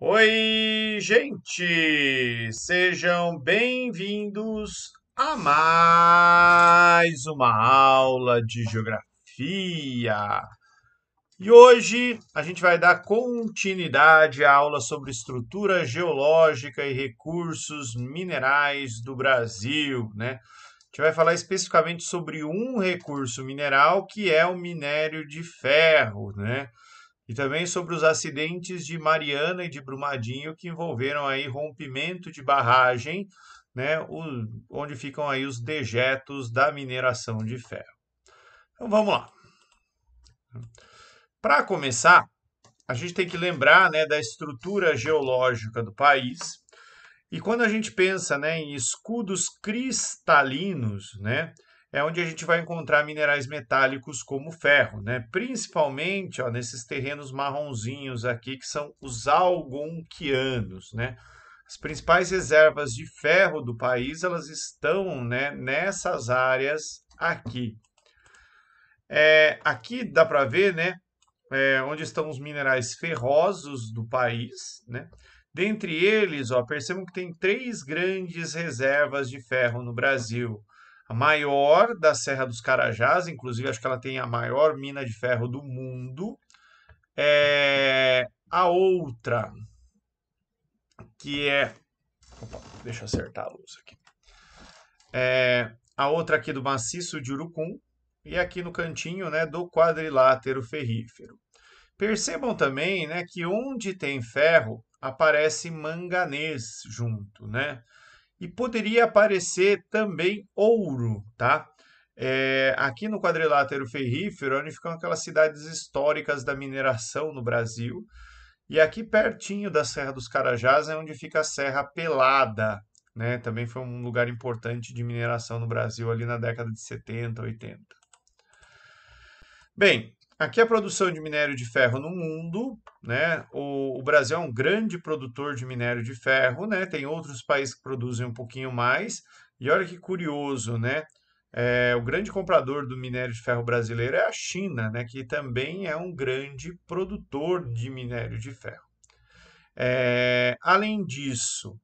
Oi, gente! Sejam bem-vindos a mais uma aula de geografia. E hoje a gente vai dar continuidade à aula sobre estrutura geológica e recursos minerais do Brasil, né? A gente vai falar especificamente sobre um recurso mineral que é o minério de ferro, né? E também sobre os acidentes de Mariana e de Brumadinho que envolveram aí rompimento de barragem, né, onde ficam aí os dejetos da mineração de ferro. Então vamos lá. Para começar, a gente tem que lembrar, né, da estrutura geológica do país. E quando a gente pensa, né, em escudos cristalinos, né, é onde a gente vai encontrar minerais metálicos como ferro, né, principalmente ó, nesses terrenos marronzinhos aqui, que são os algonquianos, né. As principais reservas de ferro do país, elas estão, né, nessas áreas aqui. Aqui dá para ver, né, onde estão os minerais ferrosos do país, né? Dentre eles, ó, percebam que tem três grandes reservas de ferro no Brasil. A maior da Serra dos Carajás, inclusive acho que ela tem a maior mina de ferro do mundo. A outra, que é. Opa, deixa eu acertar a luz aqui. A outra aqui do maciço de Urucum. E aqui no cantinho, né, do quadrilátero ferrífero. Percebam também, né, que onde tem ferro aparece manganês junto, né? E poderia aparecer também ouro, tá? Aqui no quadrilátero ferrífero, onde ficam aquelas cidades históricas da mineração no Brasil, e aqui pertinho da Serra dos Carajás é onde fica a Serra Pelada, né? Também foi um lugar importante de mineração no Brasil ali na década de 70, 80. Bem, aqui a produção de minério de ferro no mundo, né? O Brasil é um grande produtor de minério de ferro, né? Tem outros países que produzem um pouquinho mais. E olha que curioso, né? O grande comprador do minério de ferro brasileiro é a China, né? Que também é um grande produtor de minério de ferro. Além disso,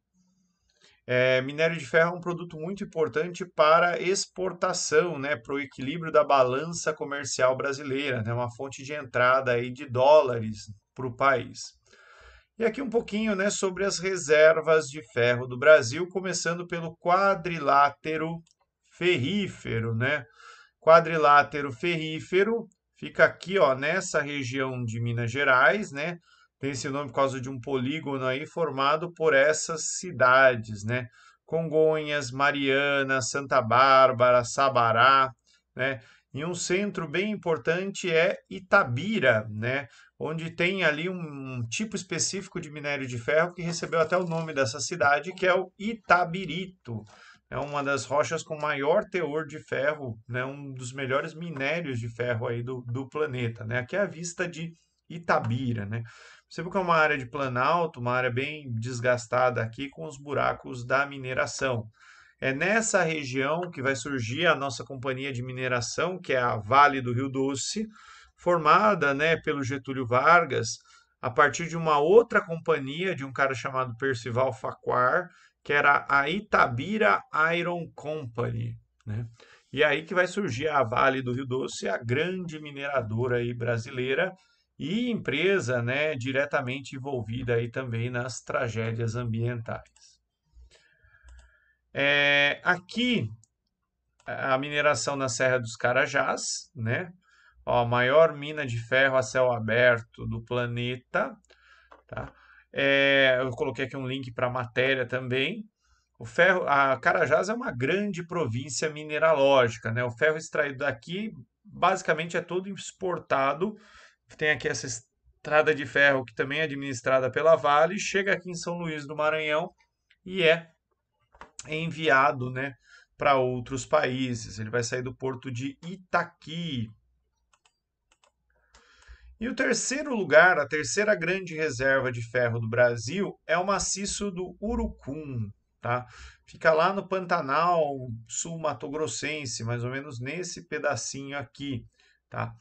minério de ferro é um produto muito importante para exportação, né, para o equilíbrio da balança comercial brasileira, né, uma fonte de entrada aí de dólares para o país. E aqui um pouquinho, né, sobre as reservas de ferro do Brasil, começando pelo quadrilátero ferrífero, né? Quadrilátero ferrífero fica aqui, ó, nessa região de Minas Gerais, né? Tem esse nome por causa de um polígono aí formado por essas cidades, né? Congonhas, Mariana, Santa Bárbara, Sabará, né? E um centro bem importante é Itabira, né? Onde tem ali um tipo específico de minério de ferro que recebeu até o nome dessa cidade, que é o Itabirito. É uma das rochas com maior teor de ferro, né? Um dos melhores minérios de ferro aí do planeta, né? Aqui é a vista de Itabira, né? Você vê que é uma área de planalto, uma área bem desgastada aqui com os buracos da mineração. É nessa região que vai surgir a nossa companhia de mineração, que é a Vale do Rio Doce, formada, né, pelo Getúlio Vargas, a partir de uma outra companhia de um cara chamado Percival Facquar, que era a Itabira Iron Company, né? E aí que vai surgir a Vale do Rio Doce, a grande mineradora aí brasileira e empresa, né, diretamente envolvida aí também nas tragédias ambientais. Aqui a mineração na Serra dos Carajás, né? Ó, a maior mina de ferro a céu aberto do planeta, tá? Eu coloquei aqui um link para a matéria também. O ferro, a Carajás é uma grande província mineralógica, né? O ferro extraído daqui basicamente é todo exportado. Tem aqui essa estrada de ferro que também é administrada pela Vale, chega aqui em São Luís do Maranhão e é enviado, né, para outros países. Ele vai sair do porto de Itaqui. E o terceiro lugar, a terceira grande reserva de ferro do Brasil é o maciço do Urucum, tá? Fica lá no Pantanal sul-mato-grossense, mais ou menos nesse pedacinho aqui, tá?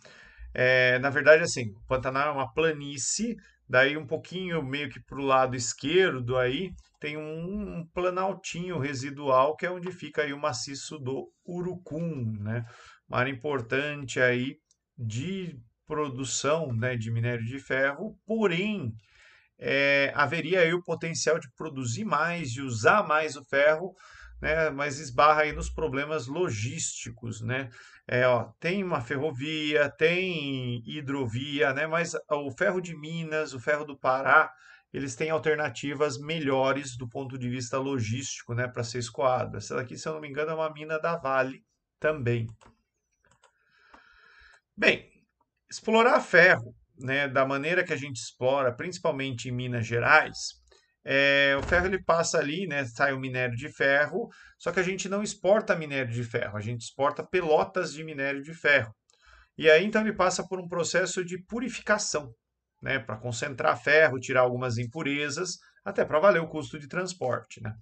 Na verdade, assim, o Pantanal é uma planície, daí um pouquinho meio que para o lado esquerdo aí tem um planaltinho residual que é onde fica aí o maciço do Urucum, né? Uma área importante aí de produção, né, de minério de ferro, porém haveria aí o potencial de produzir mais, de usar mais o ferro, né, mas esbarra aí nos problemas logísticos, né? Ó, tem uma ferrovia, tem hidrovia, né, mas o ferro de Minas, o ferro do Pará, eles têm alternativas melhores do ponto de vista logístico, né, para ser escoado. Essa daqui, se eu não me engano, é uma mina da Vale também. Bem, explorar ferro, né, da maneira que a gente explora, principalmente em Minas Gerais, o ferro ele passa ali, né, sai o minério de ferro, só que a gente não exporta minério de ferro, a gente exporta pelotas de minério de ferro. E aí então ele passa por um processo de purificação, né, para concentrar ferro, tirar algumas impurezas, até para valer o custo de transporte, né?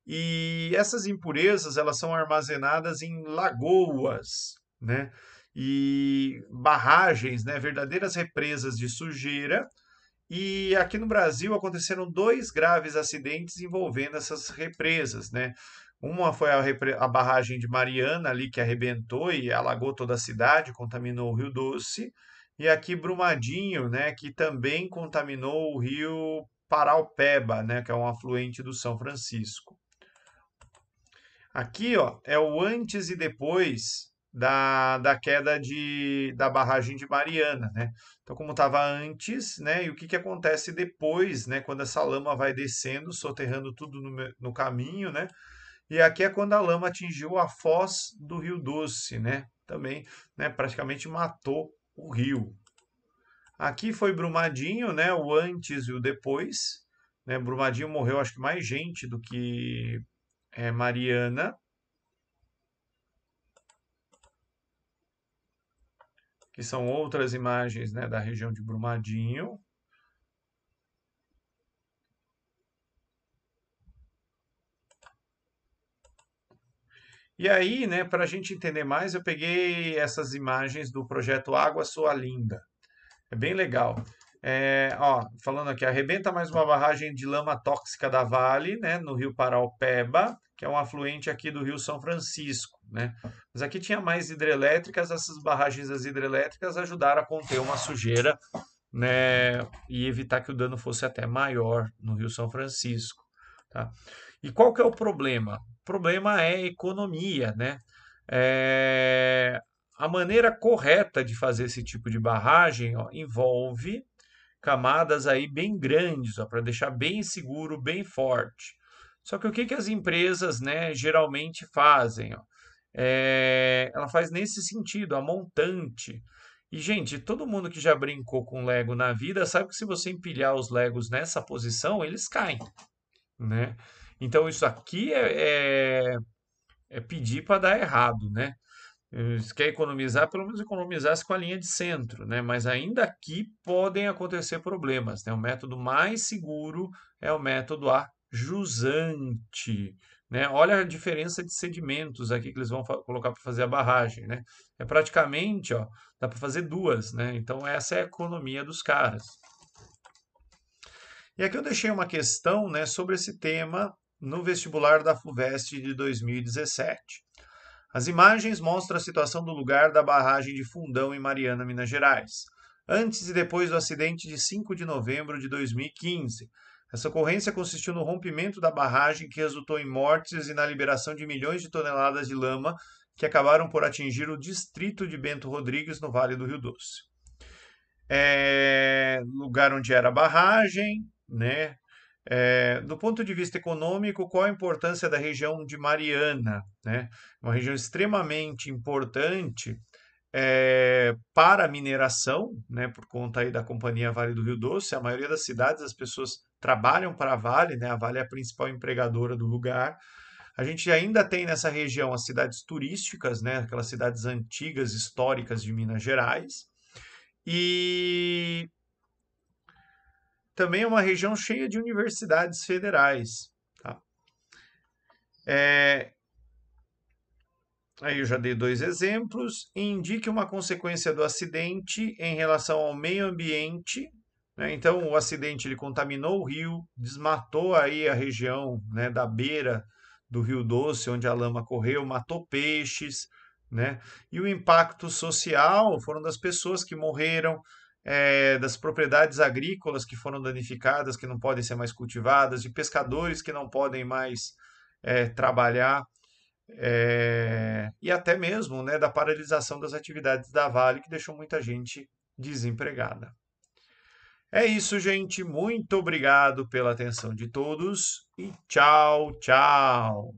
E essas impurezas, elas são armazenadas em lagoas, né? E barragens, né? Verdadeiras represas de sujeira. E aqui no Brasil aconteceram dois graves acidentes envolvendo essas represas, né? Uma foi a barragem de Mariana ali que arrebentou e alagou toda a cidade, contaminou o Rio Doce. E aqui Brumadinho, né, que também contaminou o rio Paraupeba, né, que é um afluente do São Francisco. Aqui, ó, é o antes e depois da queda da barragem de Mariana, né? Então, como estava antes, né? E o que que acontece depois, né? Quando essa lama vai descendo, soterrando tudo no caminho, né? E aqui é quando a lama atingiu a foz do Rio Doce, né? Também, né? Praticamente matou o rio. Aqui foi Brumadinho, né? O antes e o depois, né? Brumadinho morreu, acho que mais gente do que Mariana. Que são outras imagens, né, da região de Brumadinho. E aí, né, para a gente entender mais, eu peguei essas imagens do projeto Água Sua Linda. É bem legal. Ó, falando aqui, arrebenta mais uma barragem de lama tóxica da Vale, né, no rio Paraupeba, que é um afluente aqui do rio São Francisco, né? Mas aqui tinha mais hidrelétricas, essas barragens das hidrelétricas ajudaram a conter uma sujeira, né, e evitar que o dano fosse até maior no rio São Francisco, tá? E qual que é o problema? O problema é economia, né? É, a maneira correta de fazer esse tipo de barragem, ó, envolve camadas aí bem grandes, para deixar bem seguro, bem forte. Só que o que que as empresas, né, geralmente fazem, ó? Ela faz nesse sentido, a montante. E, gente, todo mundo que já brincou com Lego na vida sabe que se você empilhar os Legos nessa posição, eles caem, né? Então, isso aqui é pedir para dar errado, né? Se quer economizar, pelo menos economizasse com a linha de centro, né? Mas ainda aqui podem acontecer problemas, né? O método mais seguro é o método a jusante, né? Olha a diferença de sedimentos aqui que eles vão colocar para fazer a barragem, né? É praticamente, ó, dá para fazer duas, né? Então essa é a economia dos caras. E aqui eu deixei uma questão, né, sobre esse tema no vestibular da FUVEST de 2017. As imagens mostram a situação do lugar da barragem de Fundão em Mariana, Minas Gerais, antes e depois do acidente de 5 de novembro de 2015. Essa ocorrência consistiu no rompimento da barragem que resultou em mortes e na liberação de milhões de toneladas de lama que acabaram por atingir o distrito de Bento Rodrigues, no Vale do Rio Doce. Lugar onde era a barragem, né? Do ponto de vista econômico, qual a importância da região de Mariana, né? Uma região extremamente importante para a mineração, né? Por conta aí da Companhia Vale do Rio Doce, a maioria das cidades as pessoas trabalham para a Vale, né? A Vale é a principal empregadora do lugar. A gente ainda tem nessa região as cidades turísticas, né? Aquelas cidades antigas, históricas de Minas Gerais. E também é uma região cheia de universidades federais. Tá? É, Aí eu já dei dois exemplos. Indique uma consequência do acidente em relação ao meio ambiente, né? Então, o acidente ele contaminou o rio, desmatou aí a região, né, da beira do Rio Doce, onde a lama correu, matou peixes, né? E o impacto social foram das pessoas que morreram, das propriedades agrícolas que foram danificadas, que não podem ser mais cultivadas, de pescadores que não podem mais trabalhar e até mesmo, né, da paralisação das atividades da Vale, que deixou muita gente desempregada. É isso, gente. Muito obrigado pela atenção de todos e tchau, tchau.